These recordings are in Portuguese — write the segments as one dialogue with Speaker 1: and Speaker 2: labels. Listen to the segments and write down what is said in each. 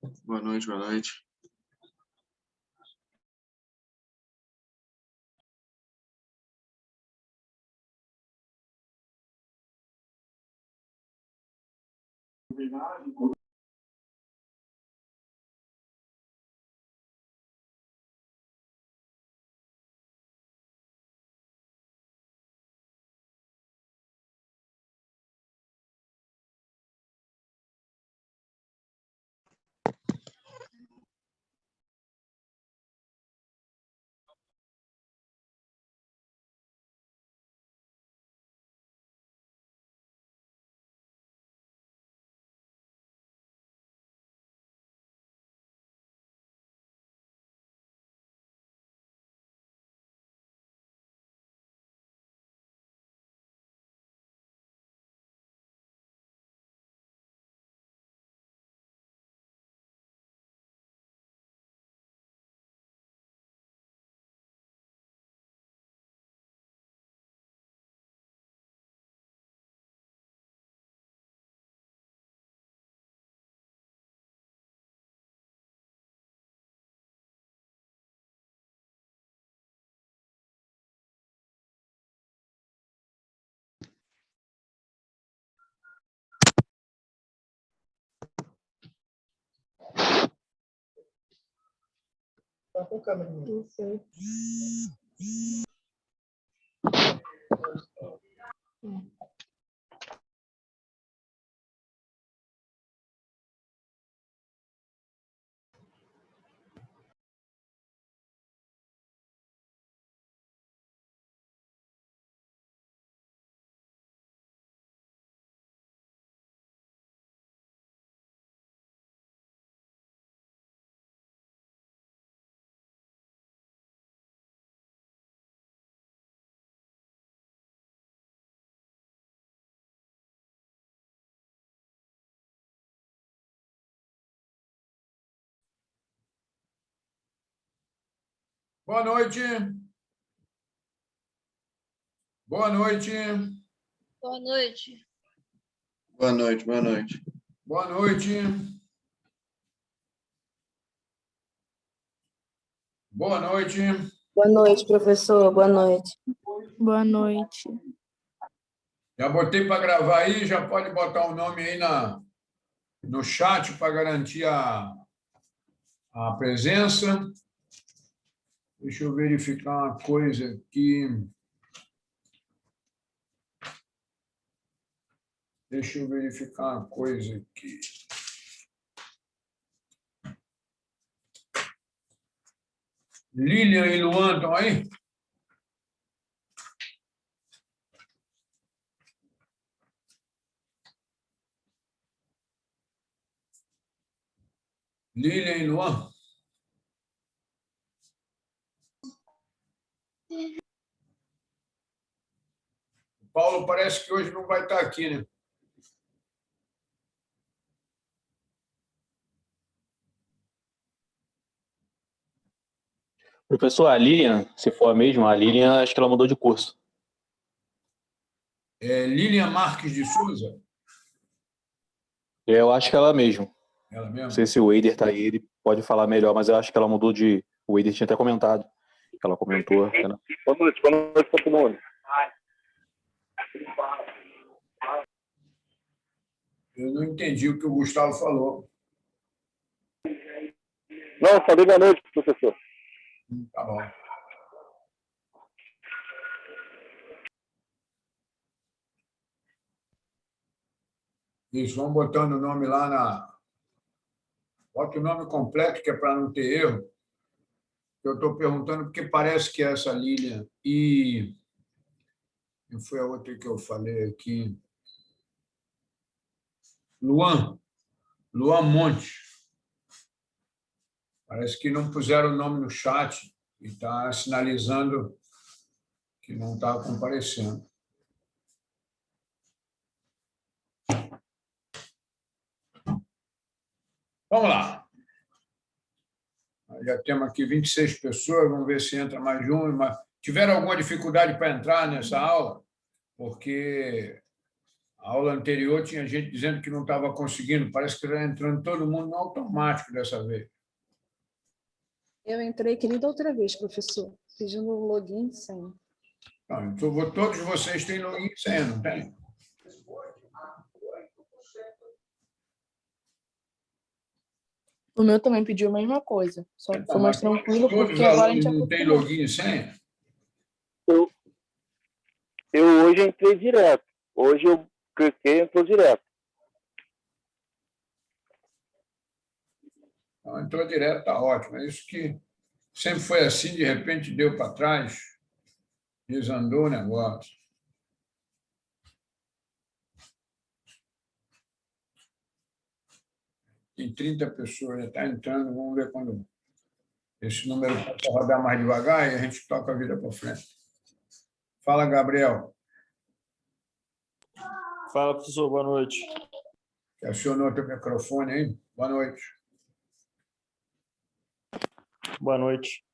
Speaker 1: Boa noite, boa noite.
Speaker 2: Tá com câmera, não sei.
Speaker 3: Boa noite. Boa noite.
Speaker 4: Boa noite.
Speaker 1: Boa noite, boa noite.
Speaker 3: Boa noite. Boa noite.
Speaker 5: Boa noite, professor. Boa noite.
Speaker 6: Boa noite.
Speaker 3: Já botei para gravar aí, já pode botar o nome aí no chat para garantir a presença. Deixa eu verificar uma coisa aqui. Deixa eu verificar uma coisa aqui. Lilian e Luan estão aí? Lilian e Luan? O Paulo parece que hoje não vai estar aqui, né?
Speaker 7: Professor, a Lilian, se for a mesma, a Lilian, acho que ela mudou de curso.
Speaker 3: É Lilian Marques de Souza?
Speaker 7: Eu acho que ela mesmo.
Speaker 3: Ela mesmo?
Speaker 7: Não sei se o Eider está aí, ele pode falar melhor, mas eu acho que ela mudou de... O Eider tinha até comentado. Que ela comentou.
Speaker 8: Boa noite para todo mundo.
Speaker 3: Eu não entendi o que o Gustavo falou.
Speaker 8: Não, falei boa noite, professor.
Speaker 3: Tá bom. Isso, vamos botando o nome lá na... Bota o nome completo, que é para não ter erro. Eu estou perguntando porque parece que essa Lilian e... Foi a outra que eu falei aqui. Luan Monte. Parece que não puseram o nome no chat e está sinalizando que não está comparecendo. Vamos lá. Já temos aqui 26 pessoas, vamos ver se entra mais de uma. Tiveram alguma dificuldade para entrar nessa aula? Porque A aula anterior tinha gente dizendo que não estava conseguindo, parece que está entrando todo mundo no automático dessa vez.
Speaker 9: Eu entrei que nem da outra vez, professor, pedindo login e senha.
Speaker 3: Não, então, todos vocês têm login e senha, não tem?
Speaker 6: O meu também pediu a mesma coisa. Só que foi mais
Speaker 3: Mas
Speaker 6: tranquilo
Speaker 3: todos
Speaker 6: porque
Speaker 3: os
Speaker 6: agora a
Speaker 3: alunos
Speaker 6: gente
Speaker 3: não têm
Speaker 6: acostumou.
Speaker 3: login e senha?
Speaker 8: Eu hoje entrei direto. Hoje eu cliquei e entrou direto.
Speaker 3: Então, entrou direto, está ótimo. É isso que sempre foi assim, de repente deu para trás, desandou o negócio. Tem 30 pessoas, já está entrando, vamos ver quando esse número pode rodar mais devagar e a gente toca a vida para frente. Fala, Gabriel.
Speaker 10: Fala, professor, boa noite.
Speaker 3: Que acionou teu microfone aí? Boa noite.
Speaker 10: Boa noite.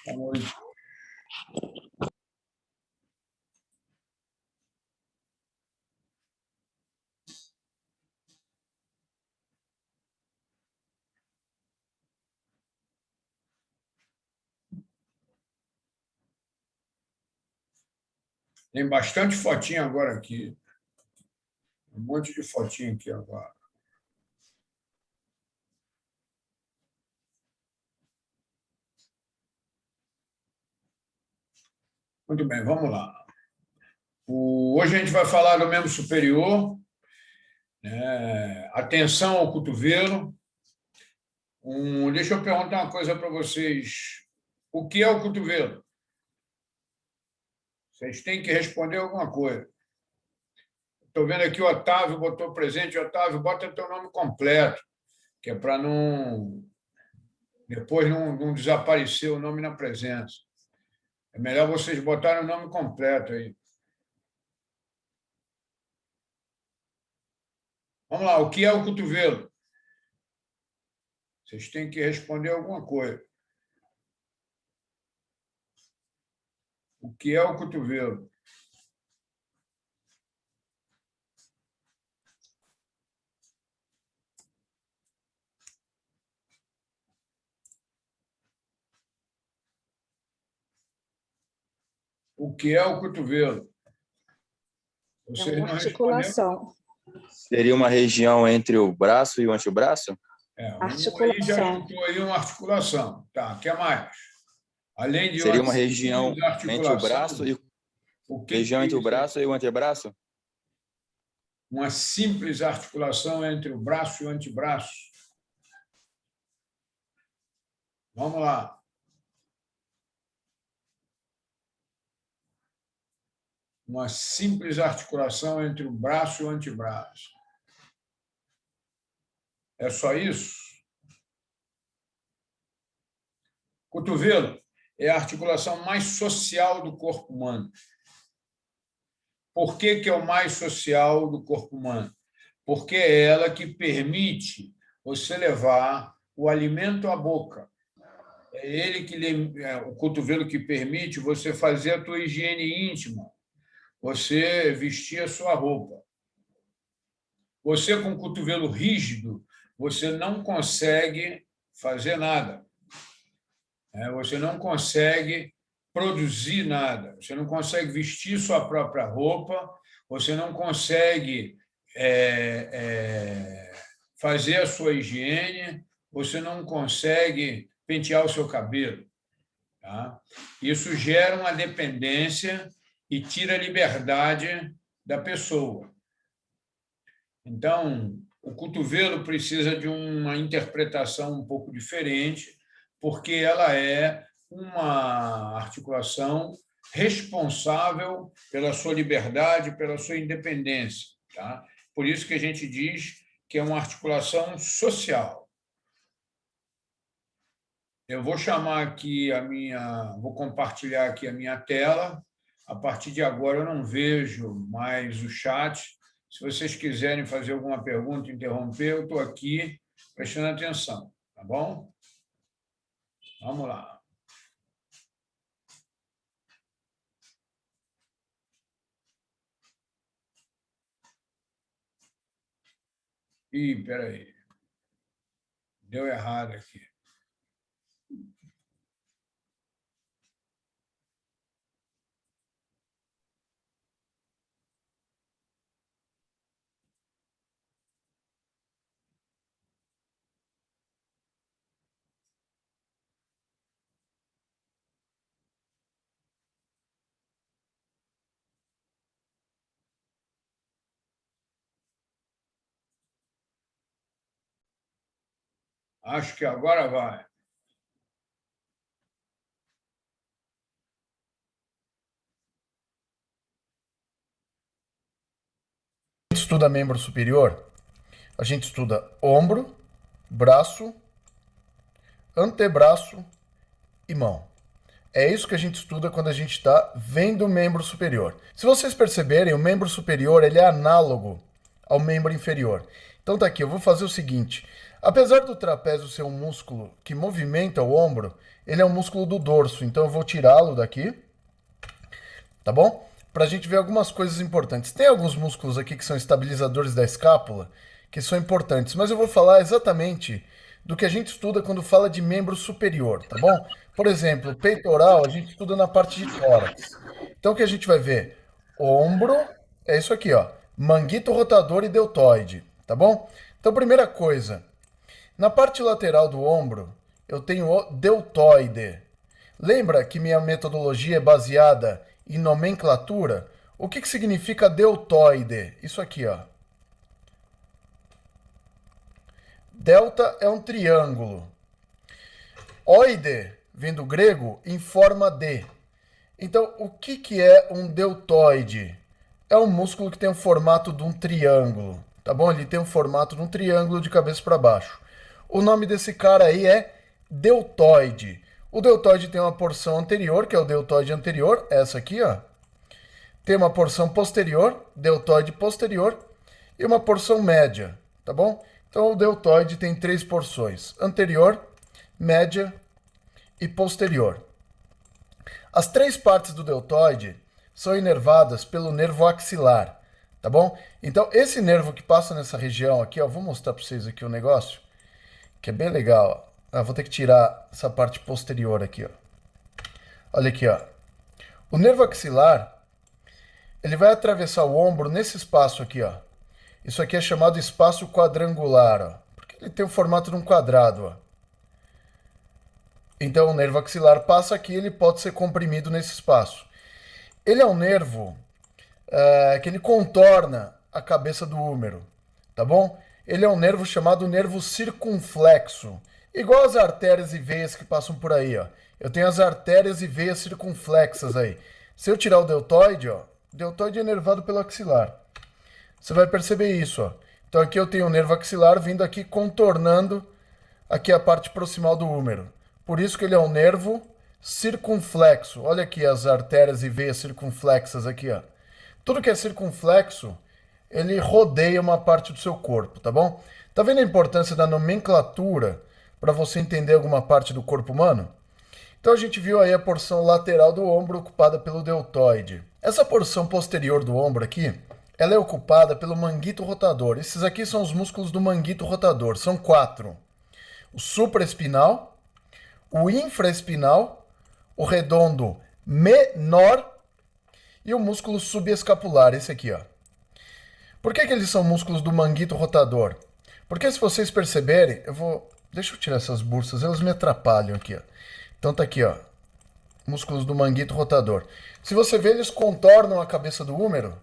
Speaker 3: Boa noite. Tem bastante fotinha agora aqui. Um monte de fotinha aqui agora. Muito bem, vamos lá. Hoje a gente vai falar do membro superior, né? Atenção ao cotovelo. Deixa eu perguntar uma coisa para vocês. O que é o cotovelo? Vocês têm que responder alguma coisa. Estou vendo aqui o Otávio botou presente. Otávio, bota teu nome completo, que é para depois não desaparecer o nome na presença. É melhor vocês botarem o nome completo aí. Vamos lá, o que é o cotovelo? Vocês têm que responder alguma coisa. O que é o cotovelo? O que é o cotovelo? Vocês
Speaker 9: É uma
Speaker 3: não responderam.
Speaker 9: articulação.
Speaker 11: Seria uma região entre o braço e o antebraço?
Speaker 3: Aí já chutou aí uma articulação. Tá, o que mais? Além de
Speaker 11: Seria uma região entre o braço e região entre o braço e o antebraço?
Speaker 3: Uma simples articulação entre o braço e o antebraço. Vamos lá. Uma simples articulação entre o braço e o antebraço. É só isso? Cotovelo é a articulação mais social do corpo humano. Por que é o mais social do corpo humano? Porque é ela que permite você levar o alimento à boca. O cotovelo que permite você fazer a tua higiene íntima, você vestir a sua roupa. Você, com o cotovelo rígido, você não consegue fazer nada. Você não consegue produzir nada. Você não consegue vestir sua própria roupa, você não consegue fazer a sua higiene, você não consegue pentear o seu cabelo. Tá? Isso gera uma dependência e tira a liberdade da pessoa. Então, o cotovelo precisa de uma interpretação um pouco diferente, porque ela é uma articulação responsável pela sua liberdade, pela sua independência. Tá? Por isso que a gente diz que é uma articulação social. Eu vou chamar aqui vou compartilhar aqui a minha tela. A partir de agora eu não vejo mais o chat. Se vocês quiserem fazer alguma pergunta, interromper, eu estou aqui prestando atenção, tá bom? Vamos lá. Ih, peraí. Deu errado aqui. Acho que agora vai.
Speaker 12: Estuda membro superior, a gente estuda ombro, braço, antebraço e mão. É isso que a gente estuda quando a gente está vendo o membro superior. Se vocês perceberem, o membro superior ele é análogo ao membro inferior. Então tá aqui, eu vou fazer o seguinte. Apesar do trapézio ser um músculo que movimenta o ombro, ele é um músculo do dorso. Então eu vou tirá-lo daqui, tá bom? Para a gente ver algumas coisas importantes. Tem alguns músculos aqui que são estabilizadores da escápula, que são importantes, mas eu vou falar exatamente do que a gente estuda quando fala de membro superior, tá bom? Por exemplo, peitoral a gente estuda na parte de tórax. Então o que a gente vai ver? Ombro, é isso aqui, ó. Manguito rotador e deltoide, tá bom? Então primeira coisa, na parte lateral do ombro eu tenho o deltoide. Lembra que minha metodologia é baseada em nomenclatura? O que significa deltoide? Isso aqui, ó. Delta é um triângulo. Oide vem do grego em forma de. Então, o que é um deltoide? É um músculo que tem o formato de um triângulo, tá bom? Ele tem o formato de um triângulo de cabeça para baixo. O nome desse cara aí é deltoide. O deltoide tem uma porção anterior, que é o deltoide anterior, essa aqui, ó. Tem uma porção posterior, deltoide posterior, e uma porção média, tá bom? Então, o deltoide tem 3 porções: anterior, média e posterior. As 3 partes do deltoide são inervadas pelo nervo axilar, tá bom? Então, esse nervo que passa nessa região aqui, ó, vou mostrar para vocês aqui um negócio que é bem legal, ó. Vou ter que tirar essa parte posterior aqui, ó. Olha aqui, ó. O nervo axilar, ele vai atravessar o ombro nesse espaço aqui, ó. Isso aqui é chamado espaço quadrangular, ó, porque ele tem o formato de um quadrado, ó. Então, o nervo axilar passa aqui, ele pode ser comprimido nesse espaço. Ele é um nervo que ele contorna a cabeça do úmero, tá bom? Ele é um nervo chamado nervo circunflexo, igual as artérias e veias que passam por aí, ó. Eu tenho as artérias e veias circunflexas aí. Se eu tirar o deltoide, ó, o deltoide é inervado pelo axilar. Você vai perceber isso, ó. Então aqui eu tenho o nervo axilar vindo aqui contornando aqui a parte proximal do úmero. Por isso que ele é um nervo circunflexo. Olha aqui as artérias e veias circunflexas aqui, ó. Tudo que é circunflexo, ele rodeia uma parte do seu corpo, tá bom? Tá vendo a importância da nomenclatura para você entender alguma parte do corpo humano? Então a gente viu aí a porção lateral do ombro ocupada pelo deltoide. Essa porção posterior do ombro aqui, ela é ocupada pelo manguito rotador. Esses aqui são os músculos do manguito rotador. São 4. O supraespinal, o infraespinal, o redondo menor e o músculo subescapular, esse aqui, ó. Por que eles são músculos do manguito rotador? Porque se vocês perceberem, deixa eu tirar essas bursas, elas me atrapalham aqui, ó. Então tá aqui, ó. Músculos do manguito rotador. Se você ver, eles contornam a cabeça do úmero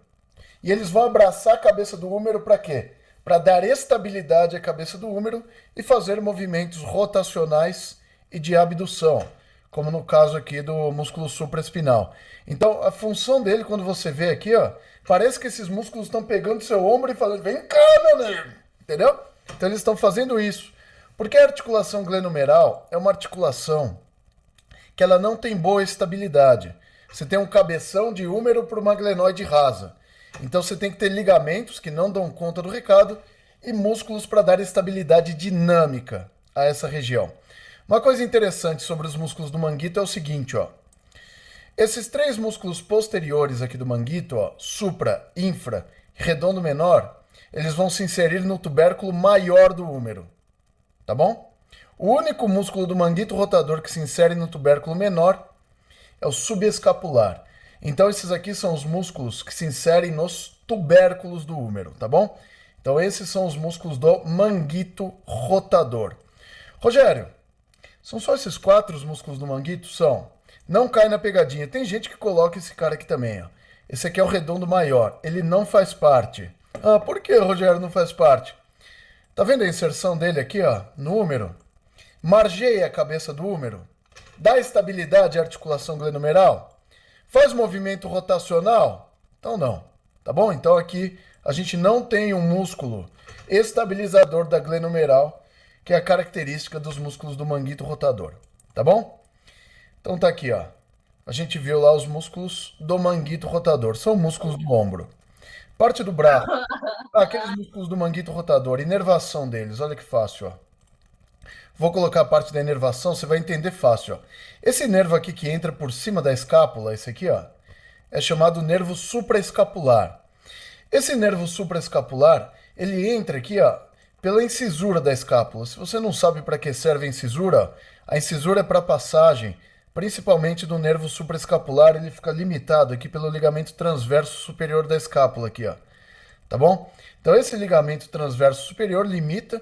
Speaker 12: e eles vão abraçar a cabeça do úmero para quê? Para dar estabilidade à cabeça do úmero e fazer movimentos rotacionais e de abdução, como no caso aqui do músculo supraespinal. Então, a função dele, quando você vê aqui, ó, parece que esses músculos estão pegando seu ombro e falando, vem cá, meu nego, entendeu? Então, eles estão fazendo isso. Porque a articulação glenomeral é uma articulação que ela não tem boa estabilidade. Você tem um cabeção de úmero para uma glenoide rasa. Então, você tem que ter ligamentos que não dão conta do recado e músculos para dar estabilidade dinâmica a essa região. Uma coisa interessante sobre os músculos do manguito é o seguinte, ó. Esses 3 músculos posteriores aqui do manguito, ó, supra, infra e redondo menor, eles vão se inserir no tubérculo maior do húmero, tá bom? O único músculo do manguito rotador que se insere no tubérculo menor é o subescapular. Então, esses aqui são os músculos que se inserem nos tubérculos do húmero, tá bom? Então, esses são os músculos do manguito rotador. Rogério, são só esses 4 os músculos do manguito? São. Não cai na pegadinha. Tem gente que coloca esse cara aqui também, ó. Esse aqui é o redondo maior. Ele não faz parte. Ah, por que, Rogério, não faz parte? Tá vendo a inserção dele aqui, ó, no húmero? Margeia a cabeça do húmero. Dá estabilidade à articulação glenomeral. Faz movimento rotacional? Então não. Tá bom? Então aqui a gente não tem um músculo estabilizador da glenomeral, que é a característica dos músculos do manguito rotador. Tá bom? Então tá aqui, ó. A gente viu lá os músculos do manguito rotador. São músculos do ombro. Parte do braço. Aqueles músculos do manguito rotador. Inervação deles. Olha que fácil, ó. Vou colocar a parte da inervação, você vai entender fácil, ó. Esse nervo aqui que entra por cima da escápula, esse aqui, ó, é chamado nervo supraescapular. Esse nervo supraescapular, ele entra aqui, ó, pela incisura da escápula. Se você não sabe para que serve a incisura é para passagem, principalmente do nervo supraescapular, ele fica limitado aqui pelo ligamento transverso superior da escápula aqui, ó. Tá bom? Então esse ligamento transverso superior limita.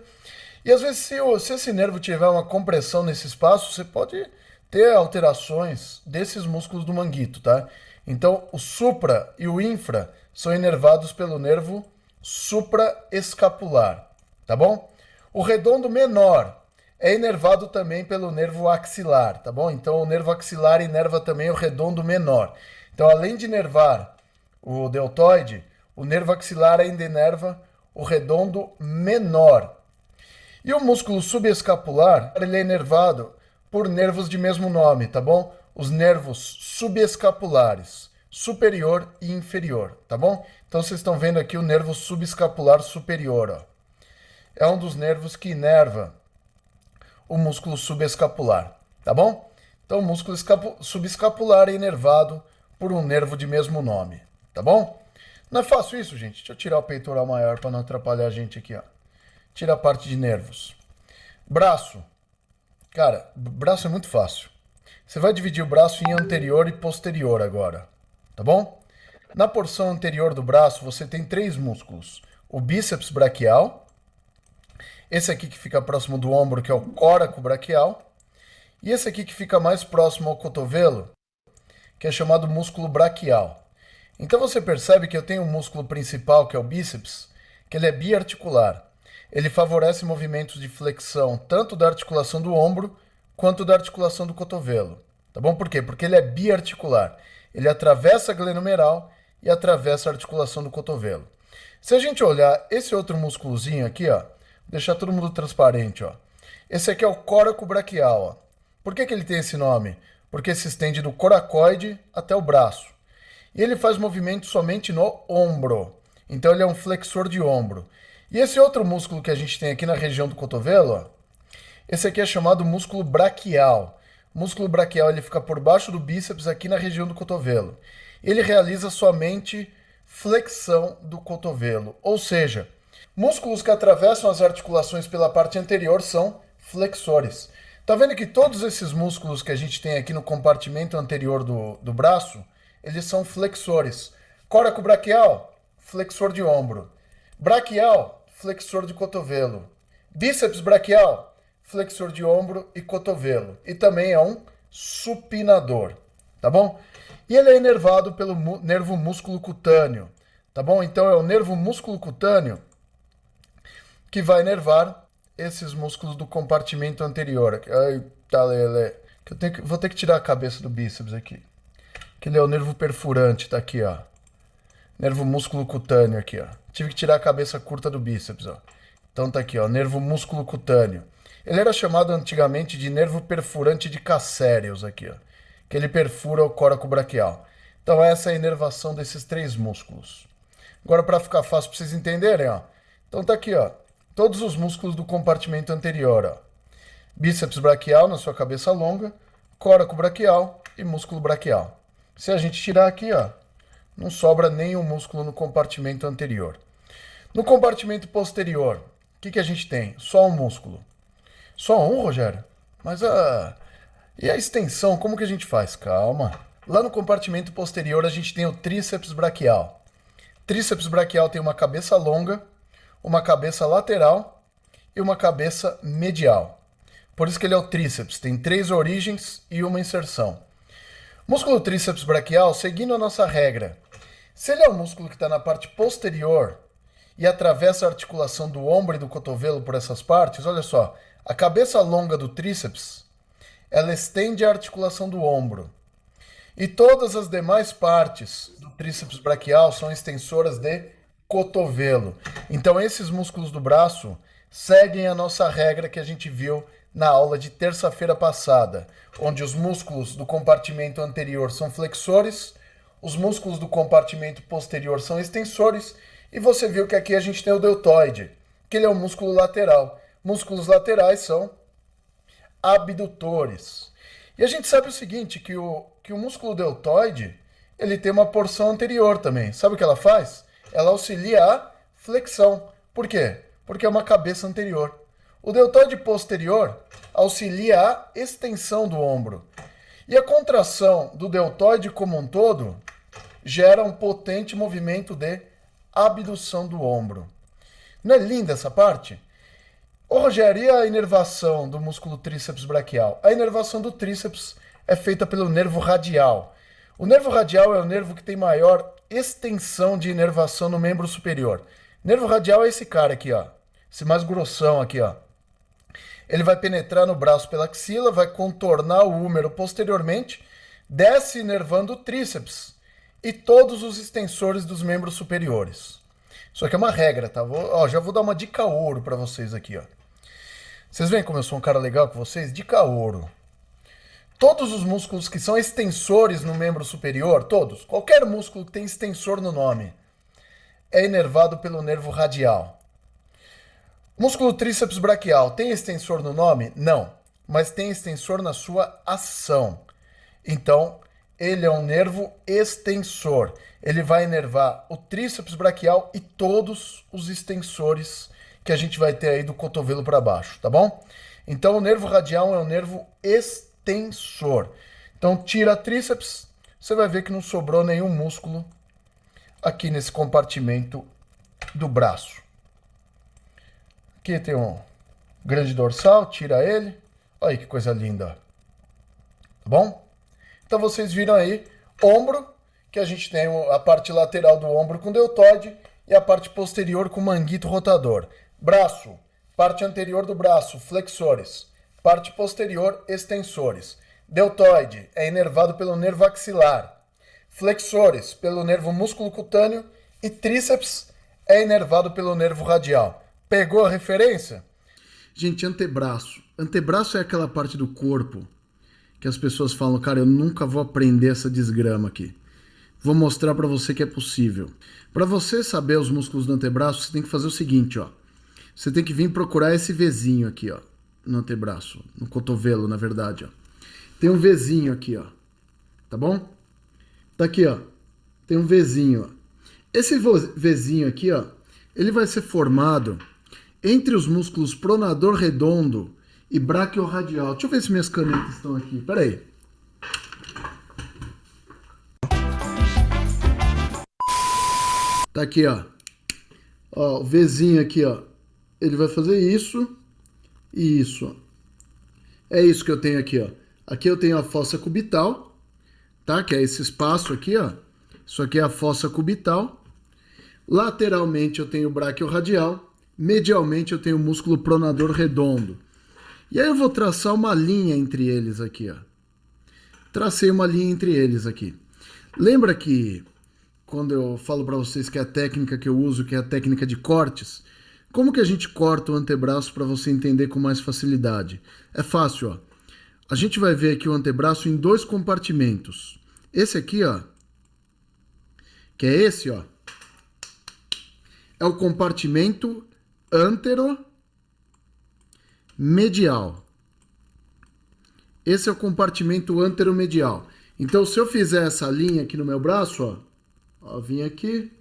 Speaker 12: E às vezes, se esse nervo tiver uma compressão nesse espaço, você pode ter alterações desses músculos do manguito, tá? Então, o supra e o infra são inervados pelo nervo supraescapular, tá bom? O redondo menor é inervado também pelo nervo axilar, tá bom? Então, o nervo axilar inerva também o redondo menor. Então, além de inervar o deltoide, o nervo axilar ainda inerva o redondo menor. E o músculo subescapular, ele é inervado por nervos de mesmo nome, tá bom? Os nervos subescapulares, superior e inferior, tá bom? Então vocês estão vendo aqui o nervo subescapular superior, ó. É um dos nervos que inerva o músculo subescapular, tá bom? Então o músculo subescapular é inervado por um nervo de mesmo nome, tá bom? Não é fácil isso, gente. Deixa eu tirar o peitoral maior para não atrapalhar a gente aqui, ó. Tira a parte de nervos. Braço. Cara, braço é muito fácil. Você vai dividir o braço em anterior e posterior agora. Tá bom? Na porção anterior do braço, você tem 3 músculos. O bíceps braquial. Esse aqui que fica próximo do ombro, que é o córaco braquial. E esse aqui que fica mais próximo ao cotovelo, que é chamado músculo braquial. Então você percebe que eu tenho um músculo principal, que é o bíceps, que ele é biarticular. Ele favorece movimentos de flexão tanto da articulação do ombro quanto da articulação do cotovelo. Tá bom? Por quê? Porque ele é biarticular. Ele atravessa a glenomeral e atravessa a articulação do cotovelo. Se a gente olhar esse outro músculozinho aqui, ó, deixar todo mundo transparente, ó. Esse aqui é o córaco braquial, ó. Por que ele tem esse nome? Porque se estende do coracoide até o braço. E ele faz movimento somente no ombro. Então ele é um flexor de ombro. E esse outro músculo que a gente tem aqui na região do cotovelo, ó, esse aqui é chamado músculo braquial. O músculo braquial ele fica por baixo do bíceps aqui na região do cotovelo. Ele realiza somente flexão do cotovelo. Ou seja, músculos que atravessam as articulações pela parte anterior são flexores. Tá vendo que todos esses músculos que a gente tem aqui no compartimento anterior do braço, eles são flexores. Córaco braquial, flexor de ombro. Braquial, flexor de cotovelo. Bíceps braquial, flexor de ombro e cotovelo. E também é um supinador, tá bom? E ele é inervado pelo nervo músculo cutâneo, tá bom? Então é o nervo músculo cutâneo que vai inervar esses músculos do compartimento anterior. Ai, tá, Lele. Vou ter que tirar a cabeça do bíceps aqui. Que ele é o nervo perfurante, tá aqui, ó. Nervo músculo cutâneo aqui, ó. Tive que tirar a cabeça curta do bíceps, ó. Então tá aqui, ó, nervo músculo cutâneo. Ele era chamado antigamente de nervo perfurante de Casserius aqui, ó. Que ele perfura o córaco braquial. Então essa é a inervação desses 3 músculos. Agora para ficar fácil para vocês entenderem, ó. Então tá aqui, ó. Todos os músculos do compartimento anterior, ó. Bíceps braquial na sua cabeça longa, córaco braquial e músculo braquial. Se a gente tirar aqui, ó, não sobra nenhum músculo no compartimento anterior. No compartimento posterior, o que a gente tem? Só um músculo. Só um, Rogério? Mas e a extensão, como que a gente faz? Calma. Lá no compartimento posterior a gente tem o tríceps braquial. Tríceps braquial tem uma cabeça longa, uma cabeça lateral e uma cabeça medial. Por isso que ele é o tríceps, tem 3 origens e uma inserção. Músculo tríceps braquial, seguindo a nossa regra, se ele é o músculo que está na parte posterior e atravessa a articulação do ombro e do cotovelo por essas partes, olha só, a cabeça longa do tríceps, ela estende a articulação do ombro. E todas as demais partes do tríceps braquial são extensoras de cotovelo. Então esses músculos do braço seguem a nossa regra que a gente viu na aula de terça-feira passada, onde os músculos do compartimento anterior são flexores, os músculos do compartimento posterior são extensores, e você viu que aqui a gente tem o deltoide, que ele é um músculo lateral. Músculos laterais são abdutores. E a gente sabe o seguinte, que o músculo deltoide, ele tem uma porção anterior também. Sabe o que ela faz? Ela auxilia a flexão. Por quê? Porque é uma cabeça anterior. O deltoide posterior auxilia a extensão do ombro. E a contração do deltoide como um todo gera um potente movimento de abdução do ombro. Não é linda essa parte? Ô Rogério, e a inervação do músculo tríceps braquial? A inervação do tríceps é feita pelo nervo radial. O nervo radial é o nervo que tem maior extensão de inervação no membro superior. Nervo radial é esse cara aqui, ó. Esse mais grossão aqui, ó. Ele vai penetrar no braço pela axila, vai contornar o húmero posteriormente, desce inervando o tríceps e todos os extensores dos membros superiores. Isso aqui é uma regra, tá? Já vou dar uma dica ouro para vocês aqui, ó. Vocês veem como eu sou um cara legal com vocês? Dica ouro. Todos os músculos que são extensores no membro superior, todos, qualquer músculo que tem extensor no nome, é inervado pelo nervo radial. Músculo tríceps braquial tem extensor no nome? Não, mas tem extensor na sua ação. Então, ele é um nervo extensor. Ele vai inervar o tríceps braquial e todos os extensores que a gente vai ter aí do cotovelo para baixo, tá bom? Então, o nervo radial é um nervo extensor. Então, tira tríceps, você vai ver que não sobrou nenhum músculo aqui nesse compartimento do braço. Aqui tem um grande dorsal, tira ele. Olha aí que coisa linda. Tá bom? Então vocês viram aí, ombro, que a gente tem a parte lateral do ombro com deltoide e a parte posterior com manguito rotador. Braço, parte anterior do braço, flexores. Parte posterior, extensores. Deltoide é inervado pelo nervo axilar. Flexores, pelo nervo músculo cutâneo. E tríceps é inervado pelo nervo radial. Pegou a referência? Gente, antebraço. Antebraço é aquela parte do corpo que as pessoas falam, cara, eu nunca vou aprender essa desgrama aqui. Vou mostrar para você que é possível. Para você saber os músculos do antebraço, você tem que fazer o seguinte, ó. Você tem que vir procurar esse Vzinho aqui, ó, no antebraço, no cotovelo, na verdade, ó. Tem um Vzinho aqui, ó. Tá bom? Tá aqui, ó. Tem um Vzinho, ó. Esse Vzinho aqui, ó, ele vai ser formado entre os músculos pronador redondo e braquiorradial. Deixa eu ver se minhas canetas estão aqui. Pera aí. Tá aqui, ó. Ó, o Vzinho aqui, ó. Ele vai fazer isso e isso, ó. É isso que eu tenho aqui, ó. Aqui eu tenho a fossa cubital, tá? Que é esse espaço aqui, ó. Isso aqui é a fossa cubital. Lateralmente eu tenho o braquiorradial. Medialmente eu tenho o músculo pronador redondo. E aí eu vou traçar uma linha entre eles aqui, ó. Tracei uma linha entre eles aqui. Lembra que quando eu falo para vocês que é a técnica que eu uso, que é a técnica de cortes, como que a gente corta o antebraço para você entender com mais facilidade? É fácil, ó. A gente vai ver aqui o antebraço em 2 compartimentos. Esse aqui, ó, que é esse, ó, é o compartimento anteromedial. Esse é o compartimento anteromedial. Então, se eu fizer essa linha aqui no meu braço, ó, vim aqui,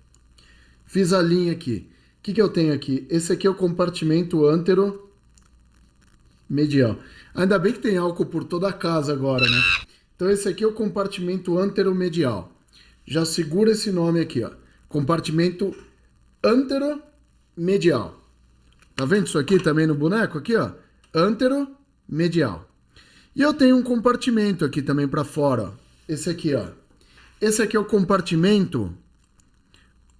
Speaker 12: fiz a linha aqui. que eu tenho aqui? Esse aqui é o compartimento anteromedial. Ainda bem que tem álcool por toda a casa agora, né? Então esse aqui é o compartimento anteromedial. Já segura esse nome aqui, ó. Compartimento anteromedial. Tá vendo isso aqui também no boneco aqui, ó? Anteromedial. E eu tenho um compartimento aqui também para fora, ó. Esse aqui, ó. Esse aqui é o compartimento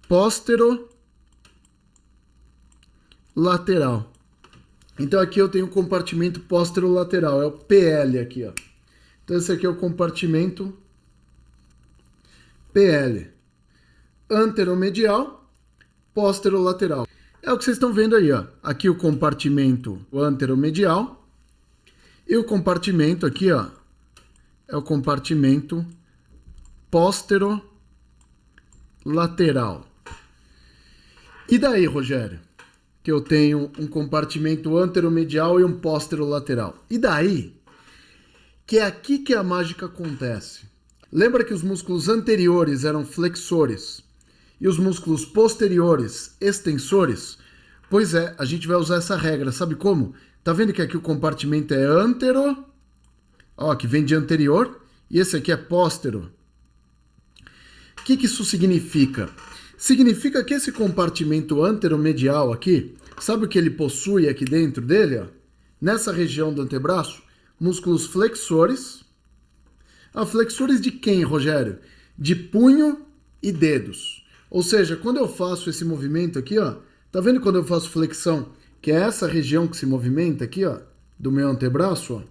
Speaker 12: posterolateral. Então aqui eu tenho o compartimento posterolateral, é o PL aqui, ó. Então esse aqui é o compartimento PL. Anteromedial, posterolateral. É o que vocês estão vendo aí, ó. Aqui o compartimento anteromedial e o compartimento aqui, ó, é o compartimento posterolateral. E daí, Rogério? Que eu tenho um compartimento anteromedial e um posterolateral. E daí? Que é aqui que a mágica acontece. Lembra que os músculos anteriores eram flexores e os músculos posteriores extensores? Pois é, a gente vai usar essa regra. Sabe como? Tá vendo que aqui o compartimento é antero, ó, que vem de anterior, e esse aqui é póstero. O que isso significa? Significa que esse compartimento anteromedial aqui, sabe o que ele possui aqui dentro dele? Ó? Nessa região do antebraço, músculos flexores. Ah, flexores de quem, Rogério? De punho e dedos. Ou seja, quando eu faço esse movimento aqui, ó, tá vendo quando eu faço flexão, que é essa região que se movimenta aqui, ó, do meu antebraço, ó?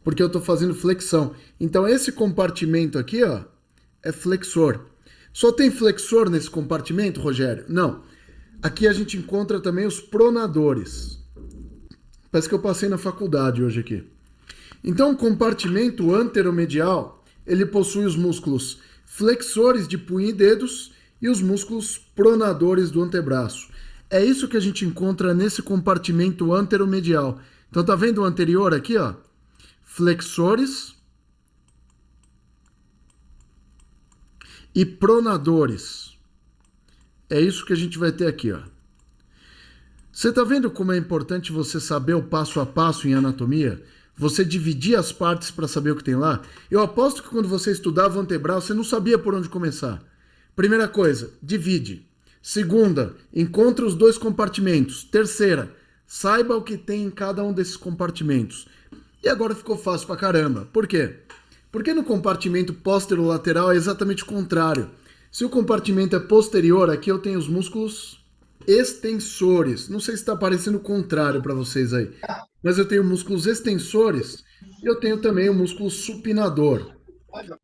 Speaker 12: Porque eu tô fazendo flexão. Então esse compartimento aqui, ó, é flexor. Só tem flexor nesse compartimento, Rogério? Não. Aqui a gente encontra também os pronadores. Parece que eu passei na faculdade hoje aqui. Então o compartimento anteromedial, ele possui os músculos flexores de punho e dedos e os músculos pronadores do antebraço. É isso que a gente encontra nesse compartimento anteromedial. Então tá vendo o anterior aqui, ó? Flexores e pronadores. É isso que a gente vai ter aqui, ó. Você tá vendo como é importante você saber o passo a passo em anatomia? Você dividir as partes para saber o que tem lá? Eu aposto que quando você estudava o antebraço, você não sabia por onde começar. Primeira coisa, divide. Segunda, encontra os dois compartimentos. Terceira, saiba o que tem em cada um desses compartimentos. E agora ficou fácil pra caramba. Por quê? Porque no compartimento posterolateral é exatamente o contrário. Se o compartimento é posterior, aqui eu tenho os músculos extensores. Não sei se está parecendo o contrário para vocês aí. Mas eu tenho músculos extensores e eu tenho também o músculo supinador.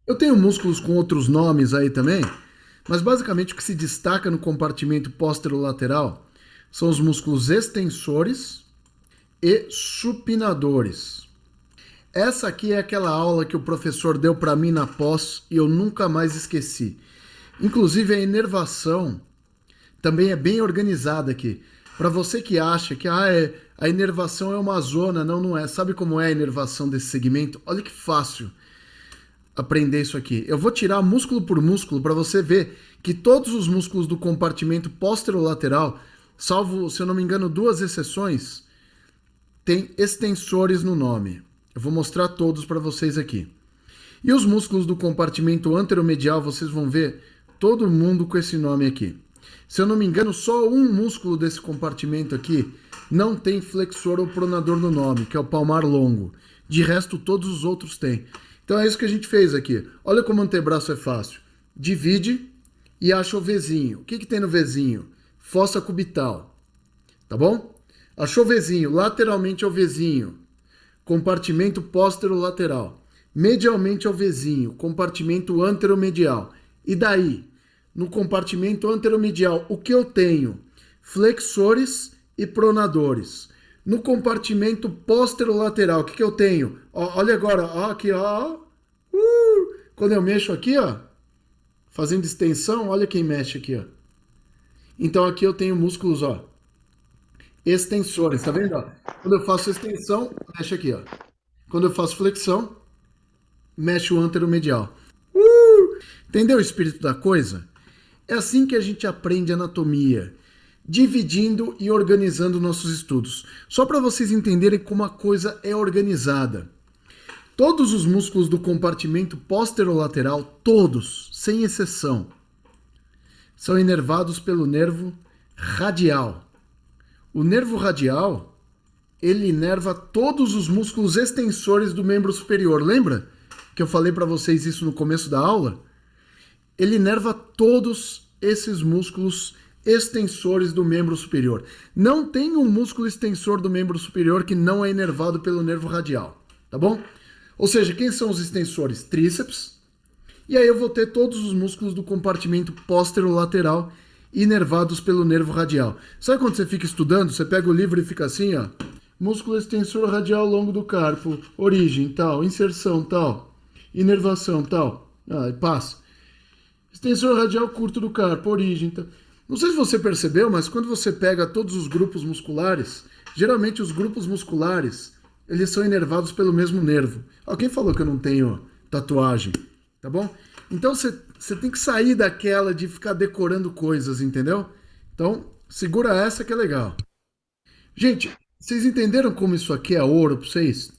Speaker 12: Eu tenho músculos com outros nomes aí também, mas basicamente o que se destaca no compartimento posterolateral são os músculos extensores e supinadores. Essa aqui é aquela aula que o professor deu para mim na pós e eu nunca mais esqueci. Inclusive a inervação também é bem organizada aqui. Para você que acha que a inervação é uma zona, não é. Sabe como é a inervação desse segmento? Olha que fácil aprender isso aqui. Eu vou tirar músculo por músculo para você ver que todos os músculos do compartimento posterolateral, salvo, se eu não me engano, 2 exceções, tem extensores no nome. Eu vou mostrar todos para vocês aqui. E os músculos do compartimento anteromedial, vocês vão ver todo mundo com esse nome aqui. Se eu não me engano, só um músculo desse compartimento aqui não tem flexor ou pronador no nome, que é o palmar longo. De resto, todos os outros têm. Então é isso que a gente fez aqui. Olha como o antebraço é fácil. Divide e acha o Vzinho. O que tem no Vzinho? Fossa cubital. Tá bom? Achou o Vzinho. Lateralmente é o Vzinho. Compartimento posterolateral. Medialmente é o Vzinho. Compartimento anteromedial. E daí? No compartimento anteromedial, o que eu tenho? Flexores e pronadores. No compartimento posterolateral, o que eu tenho? Ó, olha agora, ó, aqui, ó. Quando eu mexo aqui, ó, fazendo extensão, olha quem mexe aqui, ó. Então aqui eu tenho músculos, ó, extensores, tá vendo? Ó? Quando eu faço extensão, mexe aqui, ó. Quando eu faço flexão, mexe o anteromedial. Entendeu o espírito da coisa? É assim que a gente aprende anatomia. dividindo e organizando nossos estudos. Só para vocês entenderem como a coisa é organizada. Todos os músculos do compartimento posterolateral, todos, sem exceção, são inervados pelo nervo radial. O nervo radial, ele inerva todos os músculos extensores do membro superior. Lembra que eu falei para vocês isso no começo da aula? Ele inerva todos esses músculos extensores do membro superior. Não tem um músculo extensor do membro superior que não é inervado pelo nervo radial, tá bom? Ou seja, quem são os extensores? Tríceps. E aí eu vou ter todos os músculos do compartimento posterolateral inervados pelo nervo radial. Sabe quando você fica estudando, você pega o livro e fica assim, ó, músculo extensor radial longo do carpo, origem, tal, inserção, tal, inervação, tal, passa. Extensor radial curto do carpo, origem, tal. Não sei se você percebeu, mas quando você pega todos os grupos musculares, geralmente os grupos musculares, eles são inervados pelo mesmo nervo. Ó, quem falou que eu não tenho tatuagem? Tá bom? Então você tem que sair daquela de ficar decorando coisas, entendeu? Então, segura essa que é legal. Gente, vocês entenderam como isso aqui é ouro para vocês?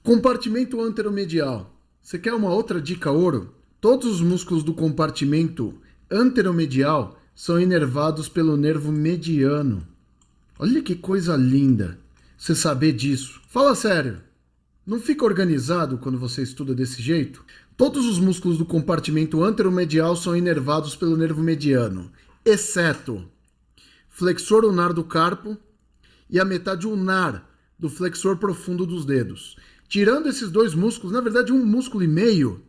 Speaker 12: Compartimento anteromedial. Você quer uma outra dica ouro? Todos os músculos do compartimento anteromedial são inervados pelo nervo mediano. Olha que coisa linda você saber disso. Fala sério. Não fica organizado quando você estuda desse jeito? Todos os músculos do compartimento anteromedial são inervados pelo nervo mediano, exceto flexor ulnar do carpo e a metade ulnar do flexor profundo dos dedos. Tirando esses dois músculos, na verdade um músculo e meio,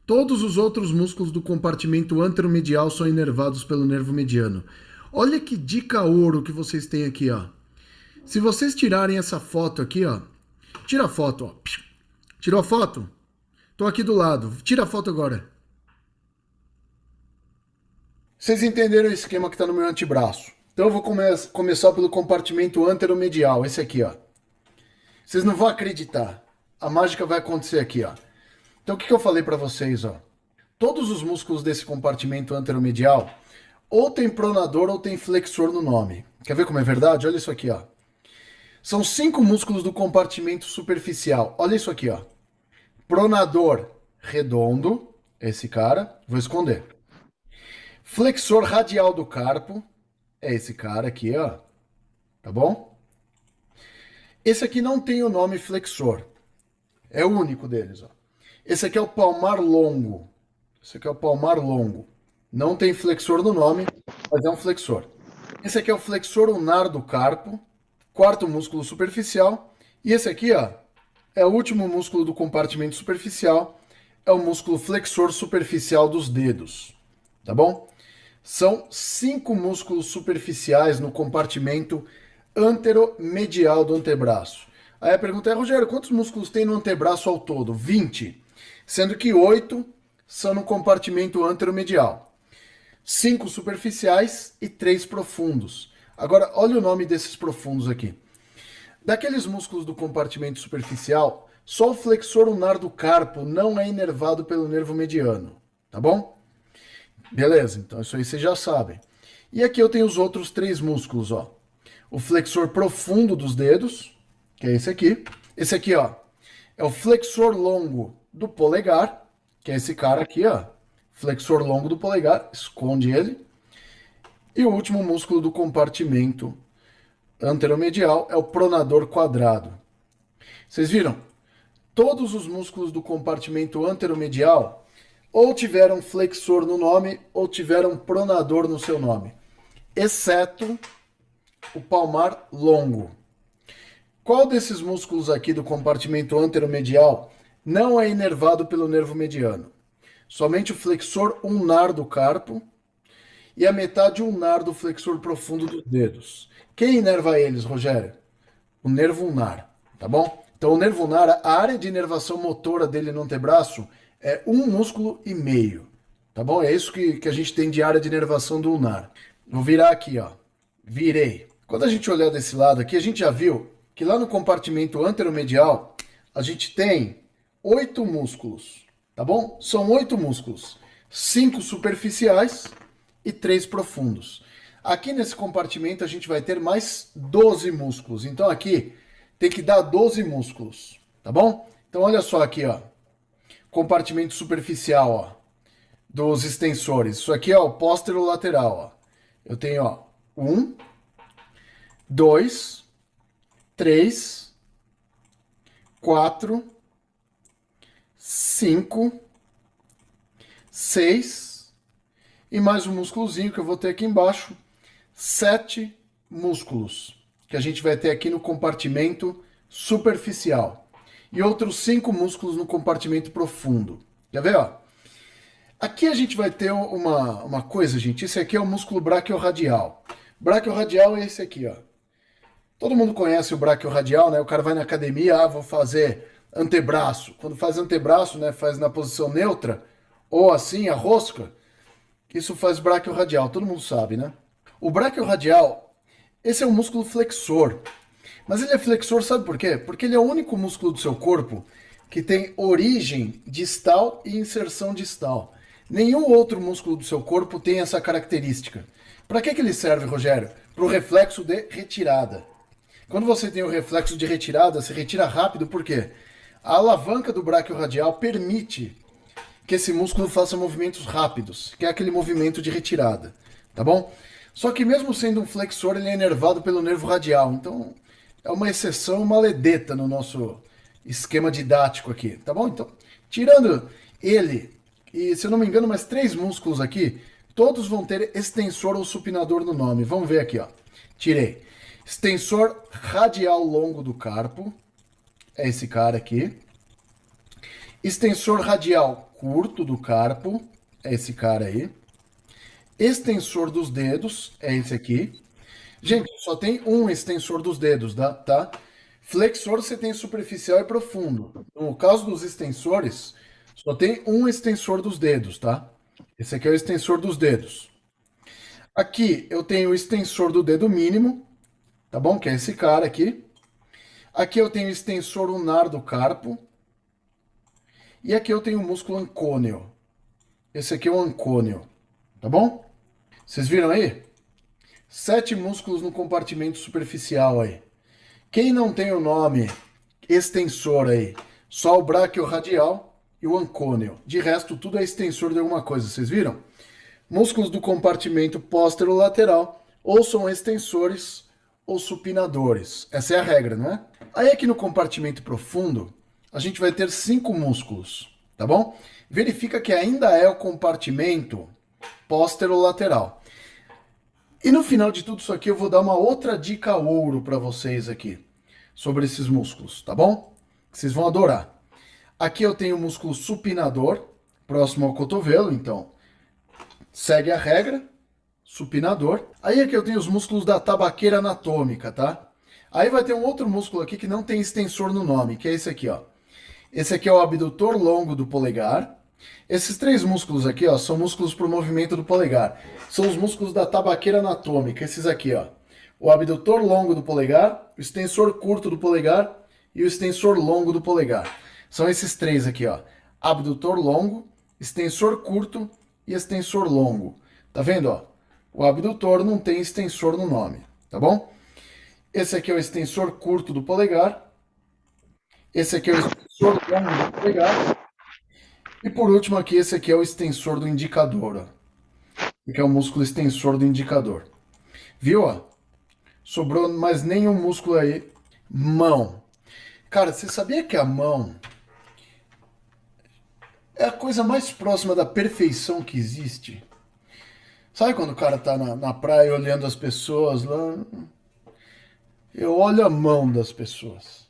Speaker 12: todos os outros músculos do compartimento anteromedial são inervados pelo nervo mediano. Olha que dica ouro que vocês têm aqui, ó. Se vocês tirarem essa foto aqui, ó, tira a foto, ó. Tirou a foto? Tô aqui do lado. Tira a foto agora. Vocês entenderam o esquema que está no meu antebraço. Então eu vou começar pelo compartimento anteromedial, esse aqui, ó. Vocês não vão acreditar. A mágica vai acontecer aqui, ó. Então o que eu falei para vocês, ó? Todos os músculos desse compartimento anteromedial ou tem pronador ou tem flexor no nome. Quer ver como é verdade? Olha isso aqui, ó. São 5 músculos do compartimento superficial. Olha isso aqui, ó. Pronador redondo, esse cara, vou esconder. Flexor radial do carpo, é esse cara aqui, ó. Tá bom? Esse aqui não tem o nome flexor. É o único deles, ó. Esse aqui é o palmar longo. Esse aqui é o palmar longo. Não tem flexor no nome, mas é um flexor. Esse aqui é o flexor ulnar do carpo, quarto músculo superficial. E esse aqui, ó, é o último músculo do compartimento superficial, é o músculo flexor superficial dos dedos, tá bom? São 5 músculos superficiais no compartimento anteromedial do antebraço. Aí a pergunta é, Rogério, quantos músculos tem no antebraço ao todo? 20, sendo que 8 são no compartimento anteromedial. 5 superficiais e 3 profundos. Agora, olha o nome desses profundos aqui. Daqueles músculos do compartimento superficial, só o flexor ulnar do carpo não é inervado pelo nervo mediano, tá bom? Beleza, então isso aí vocês já sabem. E aqui eu tenho os outros 3 músculos, ó. O flexor profundo dos dedos, que é esse aqui. Esse aqui, ó, é o flexor longo do polegar, que é esse cara aqui, ó. Flexor longo do polegar, esconde ele. E o último músculo do compartimento anteromedial é o pronador quadrado. Vocês viram? Todos os músculos do compartimento anteromedial ou tiveram flexor no nome ou tiveram pronador no seu nome, exceto o palmar longo. Qual desses músculos aqui do compartimento anteromedial não é inervado pelo nervo mediano? Somente o flexor ulnar do carpo e a metade ulnar do flexor profundo dos dedos. Quem inerva eles, Rogério? O nervo ulnar, tá bom? Então o nervo ulnar, a área de inervação motora dele no antebraço é 1 músculo e meio, tá bom? É isso que a gente tem de área de inervação do ulnar. Vou virar aqui, ó. Virei. Quando a gente olhar desse lado aqui, a gente já viu que lá no compartimento anteromedial a gente tem 8 músculos, tá bom? São 8 músculos, 5 superficiais e 3 profundos. Aqui nesse compartimento a gente vai ter mais 12 músculos. Então aqui tem que dar 12 músculos, tá bom? Então olha só aqui, ó. Compartimento superficial, ó, dos extensores. Isso aqui é o posterolateral, ó. Eu tenho, ó, 1, 2, 3, 4, 5, 6 e mais um músculozinho que eu vou ter aqui embaixo. 7 músculos que a gente vai ter aqui no compartimento superficial. E outros 5 músculos no compartimento profundo. Quer ver, ó? Aqui a gente vai ter uma coisa, gente. Esse aqui é o músculo braquiorradial. Braquiorradial é esse aqui, ó. Todo mundo conhece o braquiorradial, né? O cara vai na academia, vou fazer antebraço. Quando faz antebraço, né, faz na posição neutra, ou assim, a rosca, isso faz braquiorradial, todo mundo sabe, né? O braquiorradial, esse é um músculo flexor. Mas ele é flexor, sabe por quê? Porque ele é o único músculo do seu corpo que tem origem distal e inserção distal. Nenhum outro músculo do seu corpo tem essa característica. Para que ele serve, Rogério? Para o reflexo de retirada. Quando você tem o reflexo de retirada, você retira rápido, por quê? A alavanca do braquiorradial permite que esse músculo faça movimentos rápidos, que é aquele movimento de retirada, tá bom? Só que mesmo sendo um flexor, ele é inervado pelo nervo radial, então é uma exceção, uma ledeta no nosso esquema didático aqui, tá bom? Então, tirando ele, e se eu não me engano, mais 3 músculos aqui, todos vão ter extensor ou supinador no nome. Vamos ver aqui, ó. Tirei. Extensor radial longo do carpo, é esse cara aqui. Extensor radial curto do carpo, é esse cara aí. Extensor dos dedos, é esse aqui. Gente, só tem um extensor dos dedos, tá? Flexor você tem superficial e profundo. No caso dos extensores, só tem um extensor dos dedos, tá? Esse aqui é o extensor dos dedos. Aqui eu tenho o extensor do dedo mínimo, tá bom? Que é esse cara aqui. Aqui eu tenho o extensor ulnar do carpo. E aqui eu tenho o músculo ancôneo. Esse aqui é o ancôneo, tá bom? Vocês viram aí? 7 músculos no compartimento superficial aí. Quem não tem o nome extensor aí? Só o braquiorradial e o ancôneo. De resto, tudo é extensor de alguma coisa, vocês viram? Músculos do compartimento posterolateral ou são extensores ou supinadores. Essa é a regra, não é? Aí aqui no compartimento profundo, a gente vai ter 5 músculos, tá bom? Verifica que ainda é o compartimento posterolateral. E no final de tudo isso aqui eu vou dar uma outra dica ouro para vocês aqui sobre esses músculos, tá bom? Vocês vão adorar. Aqui eu tenho o músculo supinador, próximo ao cotovelo, então segue a regra, supinador. Aí aqui eu tenho os músculos da tabaqueira anatômica, tá? Aí vai ter um outro músculo aqui que não tem extensor no nome, que é esse aqui, ó. Esse aqui é o abdutor longo do polegar. Esses 3 músculos aqui, ó, são músculos para o movimento do polegar. São os músculos da tabaqueira anatômica, esses aqui, ó. O abdutor longo do polegar, o extensor curto do polegar e o extensor longo do polegar. São esses 3 aqui, ó. Abdutor longo, extensor curto e extensor longo. Tá vendo, ó? O abdutor não tem extensor no nome, tá bom? Esse aqui é o extensor curto do polegar. Esse aqui é o extensor longo do polegar. E por último aqui, esse aqui é o extensor do indicador, ó. Que é o músculo extensor do indicador. Viu, ó? Sobrou mais nenhum músculo aí. Mão. Cara, você sabia que a mão é a coisa mais próxima da perfeição que existe? Sabe quando o cara tá na praia olhando as pessoas lá? Eu olho a mão das pessoas.